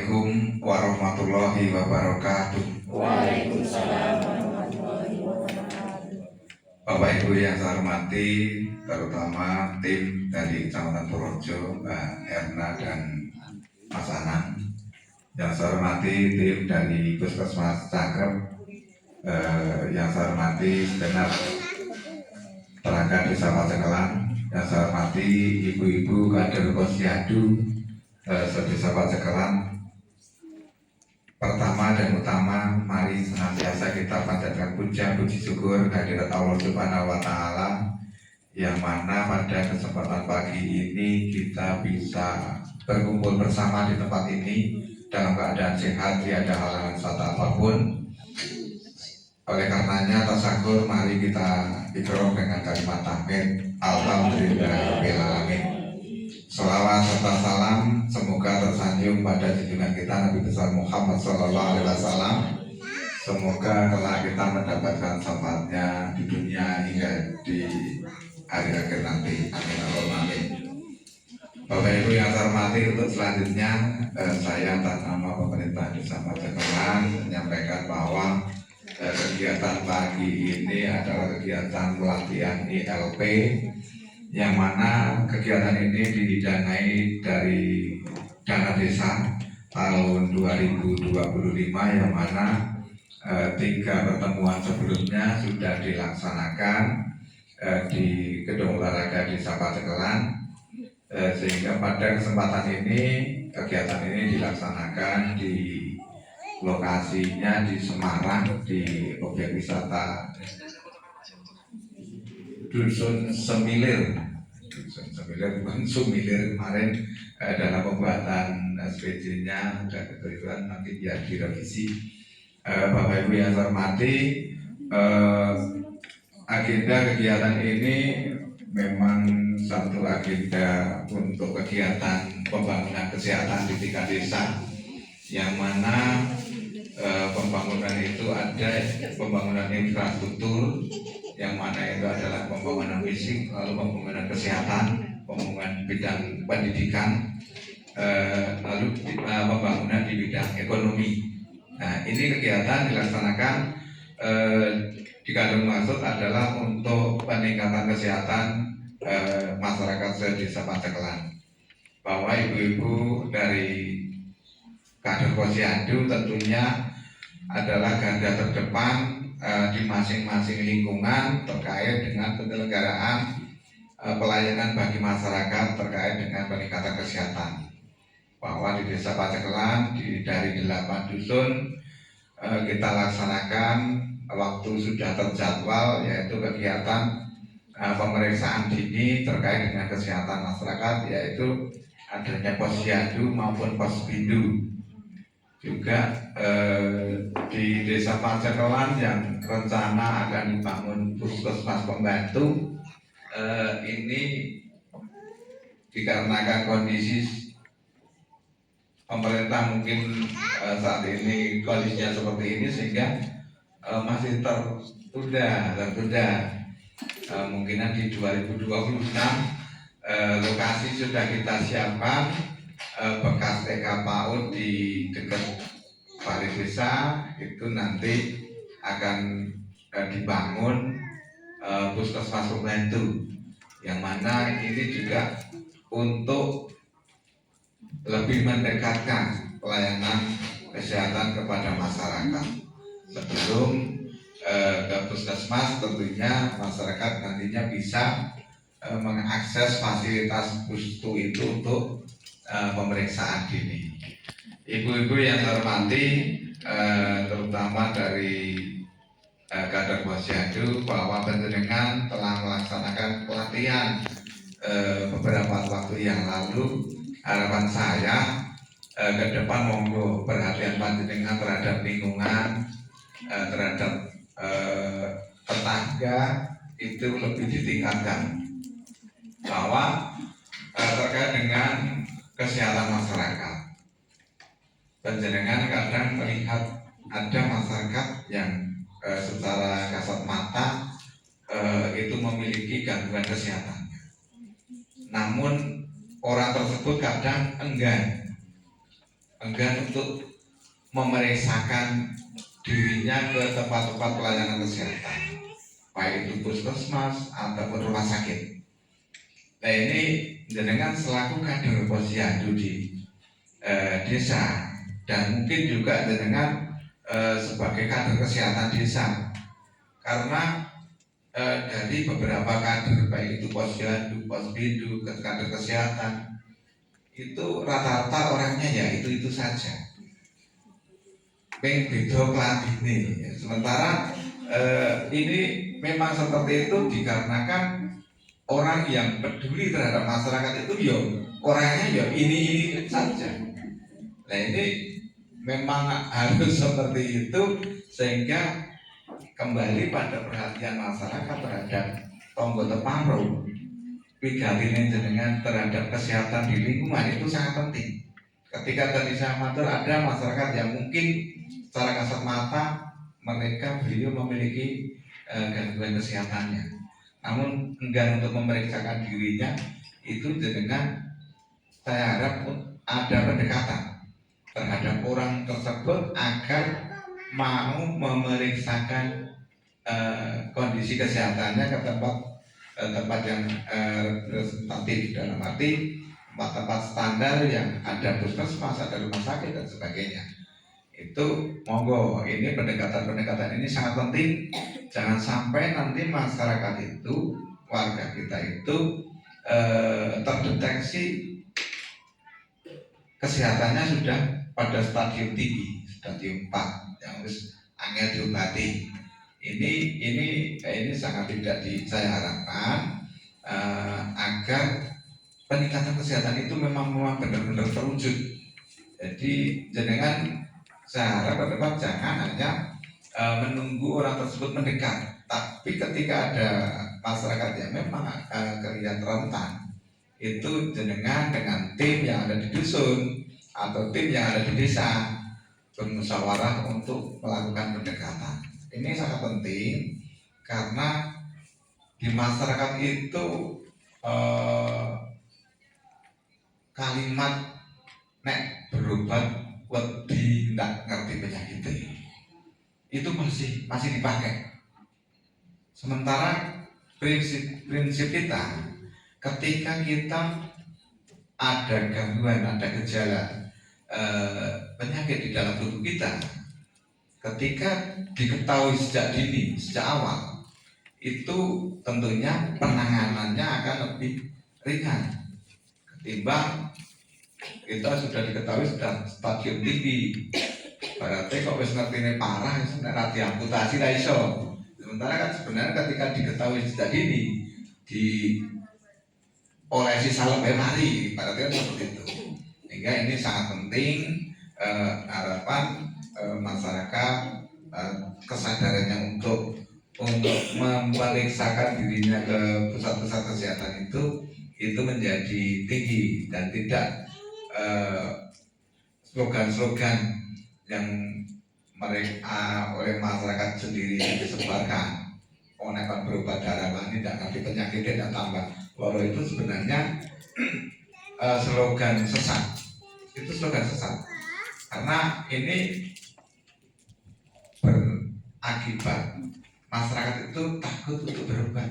Assalamualaikum warahmatullahi wabarakatuh. Waalaikumsalam warahmatullahi wabarakatuh. Bapak Ibu yang saya hormati, terutama tim dari Kecamatan Purworejo, Mbak Erna dan Mas Anang. Yang saya hormati tim dari Puskesmas Cakep, yang saya hormati segenap perangkat Desa Pacekelan, yang saya hormati ibu-ibu kader Posyandu Desa Pacekelan. Pertama dan utama, mari senantiasa kita panjatkan puja puji syukur kehadirat Allah Subhanahu wa Ta'ala, yang mana pada kesempatan pagi ini kita bisa berkumpul bersama di tempat ini dalam keadaan sehat, tiada halangan satu apapun. Oleh karenanya tasakur, mari kita ikrar dengan kalimat tahmid Alhamdulillahirabbil alamin. Shalawat serta salam semoga tersanjung pada junjungan kita Nabi besar Muhammad SAW. Semoga kelak kita mendapatkan syafaatnya di dunia hingga di hari akhir nanti. Amin Allahumma amin. Bapak Ibu yang saya hormati, untuk selanjutnya saya atas nama pemerintah Desa Pacekelan menyampaikan bahwa kegiatan pagi ini adalah kegiatan pelatihan ILP, yang mana kegiatan ini didanai dari dana desa tahun 2025, yang mana 3 pertemuan sebelumnya sudah dilaksanakan di Gedung Olahraga Desa Pacekelan, sehingga pada kesempatan ini kegiatan ini dilaksanakan di lokasinya di Semarang, di objek wisata Dusun Semilir, bukan Sumilir. Kemarin dalam pembuatan SPJ-nya dan kebetulan nanti biar direvisi. Bapak Ibu yang saya hormati, agenda kegiatan ini memang satu agenda untuk kegiatan pembangunan kesehatan di 3 desa, yang mana pembangunan itu ada pembangunan infrastruktur, yang mana itu adalah pembangunan fisik, lalu pembangunan kesehatan, pembangunan bidang pendidikan, lalu pembangunan di bidang ekonomi. Nah, ini kegiatan dilaksanakan dikandung maksud adalah untuk peningkatan kesehatan masyarakat Desa Pacekelan, bahwa ibu-ibu dari kader Posyandu tentunya adalah garda terdepan di masing-masing lingkungan terkait dengan penyelenggaraan pelayanan bagi masyarakat terkait dengan peningkatan kesehatan. Bahwa di Desa Pacekelan dari 8 dusun kita laksanakan waktu sudah terjadwal, yaitu kegiatan pemeriksaan dini terkait dengan kesehatan masyarakat, yaitu adanya Posyandu maupun Pospindu. Juga di Desa Pacekelan yang rencana akan dibangun puskesmas pembantu, ini dikarenakan kondisi pemerintah mungkin saat ini kondisinya seperti ini, sehingga masih tertunda. Mungkinan di 2026 lokasi sudah kita siapkan, bekas TK PAUD di dekat Balai Desa itu nanti akan dibangun puskesmas pembantu, yang mana ini juga untuk lebih mendekatkan pelayanan kesehatan kepada masyarakat. Sebelum ke puskesmas, tentunya masyarakat nantinya bisa mengakses fasilitas pustu itu untuk pemeriksaan dini. Ibu-ibu yang saya hormati, terutama dari kader Posyandu, bahwa panjenengan telah melaksanakan pelatihan beberapa waktu yang lalu. Harapan saya ke depan, monggo perhatian panjenengan terhadap lingkungan, terhadap tetangga itu lebih ditingkatkan, bahwa terkait dengan kesehatan masyarakat. Panjenengan kadang melihat ada masyarakat yang secara kasat mata itu memiliki gangguan kesehatan, namun orang tersebut kadang enggan enggan untuk memeriksakan dirinya ke tempat-tempat pelayanan kesehatan, baik itu puskesmas ataupun rumah sakit. Nah ini jenengan selaku kader posyandu di desa, dan mungkin juga jenengan sebagai kader kesehatan desa, karena dari beberapa kader baik itu posyandu, posbindu, kader kesehatan itu rata-rata orangnya ya itu saja, pengen beda pelatih ini. Sementara ini memang seperti itu dikarenakan orang yang peduli terhadap masyarakat itu ya orangnya ya ini saja. Nah ini memang harus seperti itu, sehingga kembali pada perhatian masyarakat terhadap tonggo teparo, pigalin jenengan terhadap kesehatan di lingkungan itu sangat penting. Ketika tadi saya matur ada masyarakat yang mungkin secara kasat mata mereka beliau memiliki gangguan kesehatannya, namun enggan untuk memeriksakan dirinya, itu jenengan saya harap ada pendekatan terhadap orang tersebut agar mau memeriksakan kondisi kesehatannya ke tempat yang representatif, dalam arti tempat-tempat standar yang ada puskesmas, ada rumah sakit dan sebagainya. Itu monggo, ini pendekatan ini sangat penting. Jangan sampai nanti masyarakat itu, warga kita itu terdeteksi kesehatannya sudah pada stadium tinggi, stadium 4 yang harus angel diobati. Ini sangat tidak saya harapkan agar peningkatan kesehatan itu memang benar-benar terwujud. Jadi jenengan saya harap ke depan jangan hanya menunggu orang tersebut mendekat, tapi ketika ada masyarakat yang memang kelihatan rentan, itu jenengan dengan tim yang ada di dusun atau tim yang ada di desa bermusyawarah untuk melakukan pendekatan. Ini sangat penting karena di masyarakat itu kalimat nek berobat wedi ndak ngerti penyakit itu masih dipakai. Sementara prinsip kita, ketika kita ada gangguan, ada gejala penyakit di dalam tubuh kita, ketika diketahui sejak dini, sejak awal, itu tentunya penanganannya akan lebih ringan ketimbang kita sudah diketahui sudah stadium tinggi. Berarti kok wis ngertine parah, nanti amputasi lah iso. Sementara kan sebenarnya ketika diketahui sejak dini, olesi salam mari, berarti kan seperti itu. Sehingga ini sangat penting, harapan masyarakat kesadarannya untuk memeriksakan dirinya ke pusat-pusat kesehatan itu menjadi tinggi dan tidak slogan-slogan yang mereka oleh masyarakat sendiri disebarkan. Nek berobat darah ini tidak ngerti penyakit dan tambah loro, itu sebenarnya slogan sesat. Itu slogan sesat karena ini berakibat masyarakat itu takut untuk berobat,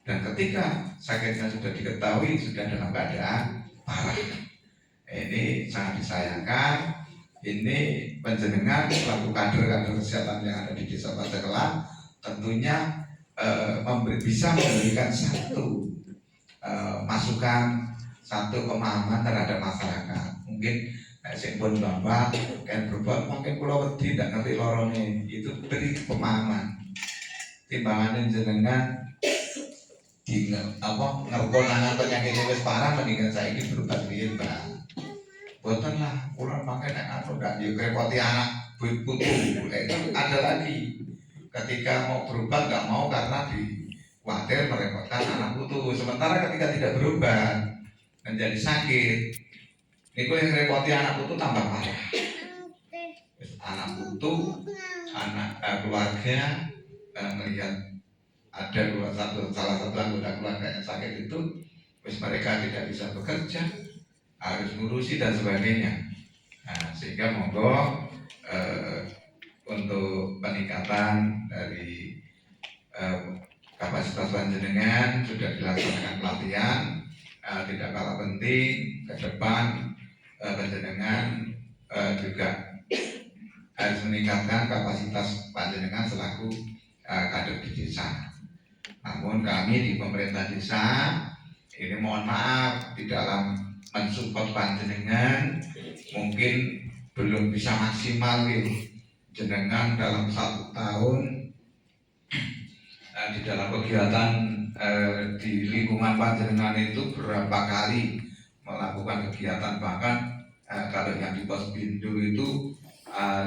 dan ketika sakitnya sudah diketahui sudah dalam keadaan parah. Ini sangat disayangkan. Ini penjenengan selaku kader kesehatan yang ada di Desa Pajakelan tentunya bisa memberikan satu masukan, satu pemahaman terhadap masyarakat. Mungkin sing pun bapak kan berbuat mungkin pulau wedi tidak ngerti lorone, itu beri pemahaman. Timbangan jenengan di ngerkonangan penyakitnya wis parah, mendingan saya ini berobat biyen, Mbak. Boten lah, pulang pakai nek nggak direpoti anak putu. Itu ada lagi. Ketika mau berobat nggak mau karena khawatir merepotkan anak putu. Sementara ketika tidak berobat menjadi sakit, itu yang repoti anak putu tambah parah. Anak putu, anak keluarga melihat ada salah satu anggota keluarga yang sakit itu, mereka tidak bisa bekerja, harus ngurusi dan sebagainya. Nah, sehingga monggo untuk peningkatan dari kapasitas panjenengan sudah dilaksanakan pelatihan. Tidak kalah penting ke depan panjenengan juga harus meningkatkan kapasitas panjenengan selaku kader di desa. Namun kami di pemerintah desa ini mohon maaf di dalam mensupport panjenengan mungkin belum bisa maksimal jenengan dalam 1 tahun di dalam kegiatan di lingkungan panjenengan itu berapa kali melakukan kegiatan, bahkan kalau yang di Pos Bindu itu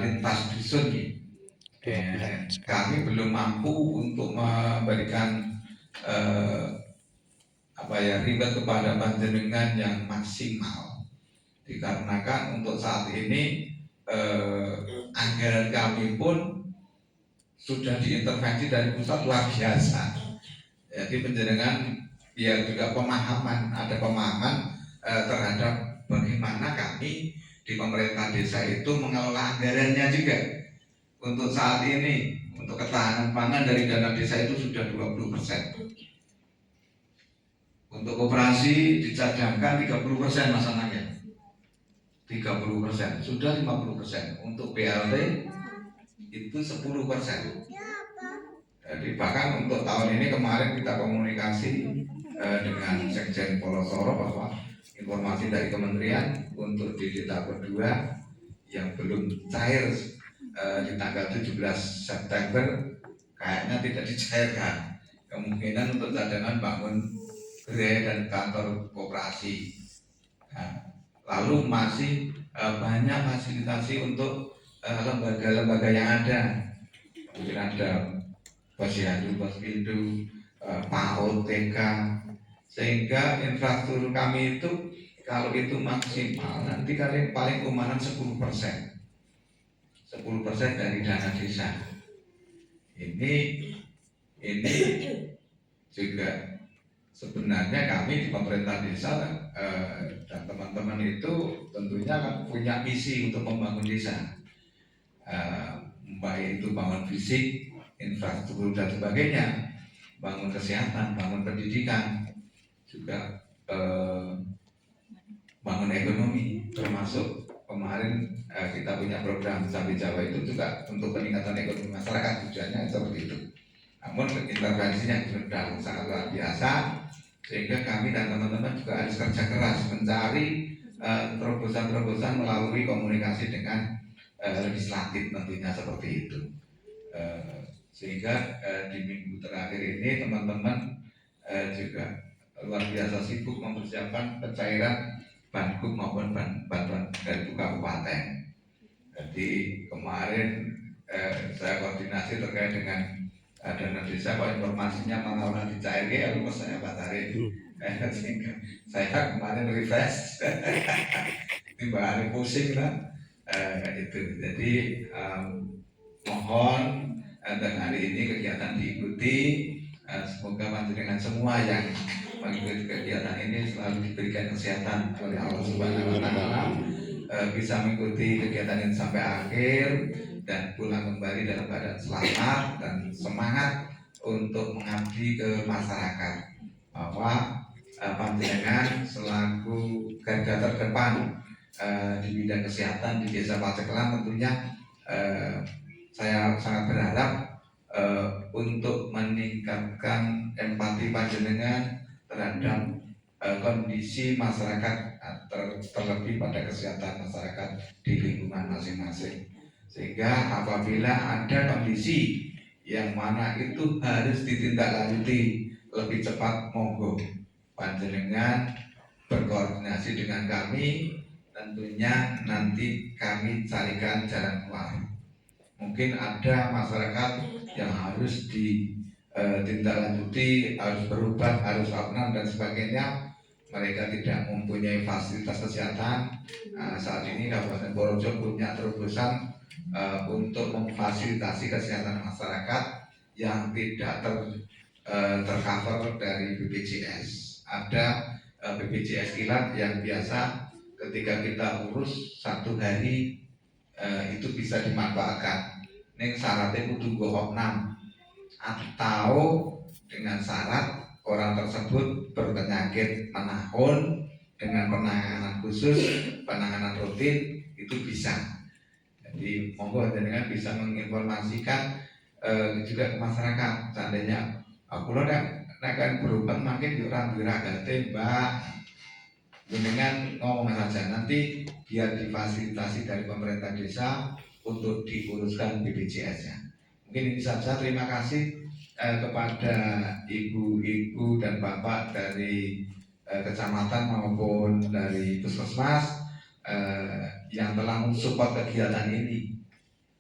lintas dusun kami belum mampu untuk memberikan ribet kepada panjenengan yang maksimal, dikarenakan untuk saat ini anggaran kami pun sudah diintervensi dari pusat luar biasa. Jadi panjenengan biar juga ada pemahaman terhadap bagaimana kami di pemerintah desa itu mengelola anggarannya juga. Untuk saat ini untuk ketahanan pangan dari dana desa itu sudah 20%. Untuk koperasi dicadangkan 30% Mas Anang, 30%, sudah 50%. Untuk BLT itu 10%. Jadi bahkan untuk tahun ini kemarin kita komunikasi dengan Sekjen Polosoro bahwa informasi dari kementerian untuk di tahap kedua yang belum cair di tanggal 17 September kayaknya tidak dicairkan. Kemungkinan untuk cadangan bangun gerai dan kantor koperasi. Lalu masih banyak fasilitasi untuk lembaga-lembaga yang ada. Mungkin ada Posyandu, Pospindu, PAUD, TK, sehingga infrastruktur kami itu kalau itu maksimal nanti kalian paling kumanan 10% dari dana desa. Ini juga sebenarnya kami di pemerintah desa dan teman-teman itu tentunya kan punya misi untuk membangun desa, baik itu bangun fisik, infrastruktur dan sebagainya, bangun kesehatan, bangun pendidikan, juga bangun ekonomi, termasuk kemarin kita punya program Cabai Jawa itu juga untuk peningkatan ekonomi masyarakat, tujuannya seperti itu. Namun intervensinya sudah sangat luar biasa, sehingga kami dan teman-teman juga harus kerja keras mencari terobosan-terobosan melalui komunikasi dengan legislatif tentunya seperti itu. Sehingga di minggu terakhir ini teman-teman juga luar biasa sibuk mempersiapkan pencairan Bangup maupun bantuan dari kabupaten. Jadi kemarin saya koordinasi terkait dengan dana desa, kalau informasinya mana dicairkan, lalu saya batarin. Sehingga saya kemarin refresh, tiba hari pusing lah. Itu. Jadi mohon dan hari ini kegiatan diikuti. Semoga panjenengan semua yang mengikuti kegiatan ini selalu diberikan kesehatan oleh Allah Subhanahu wa Ta'ala, bisa mengikuti kegiatan ini sampai akhir dan pulang kembali dalam keadaan selamat dan semangat untuk mengabdi ke masyarakat. Bahwa panjenengan selaku garda terdepan di bidang kesehatan di Desa Paceklan tentunya saya sangat berharap untuk meningkatkan empati panjenengan terhadap kondisi masyarakat, terlebih pada kesehatan masyarakat di lingkungan masing-masing. Sehingga apabila ada kondisi yang mana itu harus ditindaklanjuti lebih cepat, monggo panjenengan berkoordinasi dengan kami, tentunya nanti kami carikan jalan keluar. Mungkin ada masyarakat yang harus ditindaklanjuti, harus berobat, harus opnam dan sebagainya. Mereka tidak mempunyai fasilitas kesehatan. Saat ini Kabupaten Purworejo punya terobosan untuk memfasilitasi kesehatan masyarakat yang tidak tercover dari BPJS. Ada BPJS Kilat yang biasa ketika kita urus satu hari itu bisa dimanfaatkan. Ini syaratnya kudu nggo opnam atau dengan syarat orang tersebut berpenyakit menahun dengan penanganan khusus, penanganan rutin itu bisa. Jadi monggo jenengan bisa menginformasikan juga ke masyarakat. Seandainya aku akan berobat makin di orang diragate mbak, jenengan ngomong saja nanti biar difasilitasi dari pemerintah desa untuk diuruskan BPJS-nya. Mungkin ini saja. Terima kasih kepada ibu-ibu dan bapak dari kecamatan maupun dari puskesmas yang telah mensupport kegiatan ini.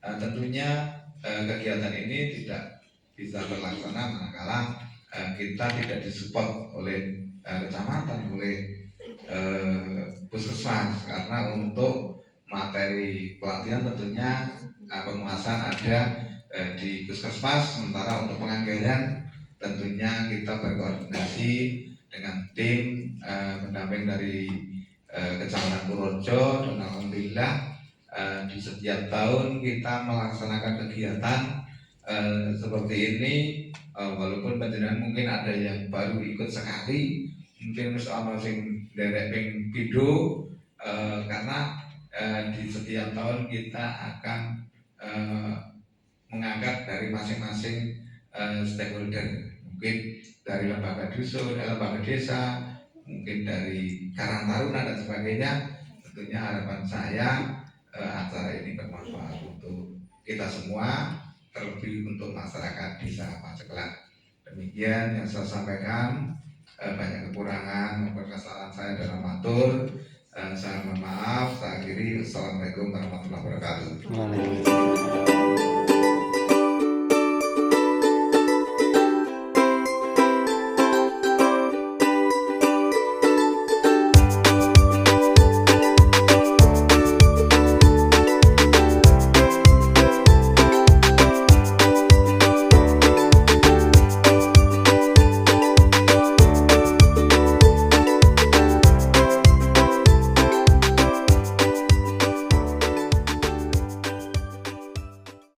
Tentunya kegiatan ini tidak bisa terlaksana manakala kita tidak disupport oleh kecamatan, oleh puskesmas, karena untuk materi pelatihan tentunya penguasaan ada di puskesmas, sementara untuk penganggaran tentunya kita berkoordinasi dengan tim pendamping dari Kecamatan Purworejo, dan alhamdulillah di setiap tahun kita melaksanakan kegiatan seperti ini. Walaupun panjenengan mungkin ada yang baru ikut sekali, mungkin soal sing derek ping pindho, karena di setiap tahun kita akan mengangkat dari masing-masing stakeholder, mungkin dari lembaga dusun, lembaga desa, mungkin dari Karang Taruna dan sebagainya. Tentunya harapan saya acara ini bermanfaat untuk kita semua, terlebih untuk masyarakat desa Pancekelan. Demikian yang saya sampaikan. Banyak kekurangan maupun kesalahan saya dalam matur. Saya mohon maaf. Saya akhiri. Assalamualaikum warahmatullahi wabarakatuh.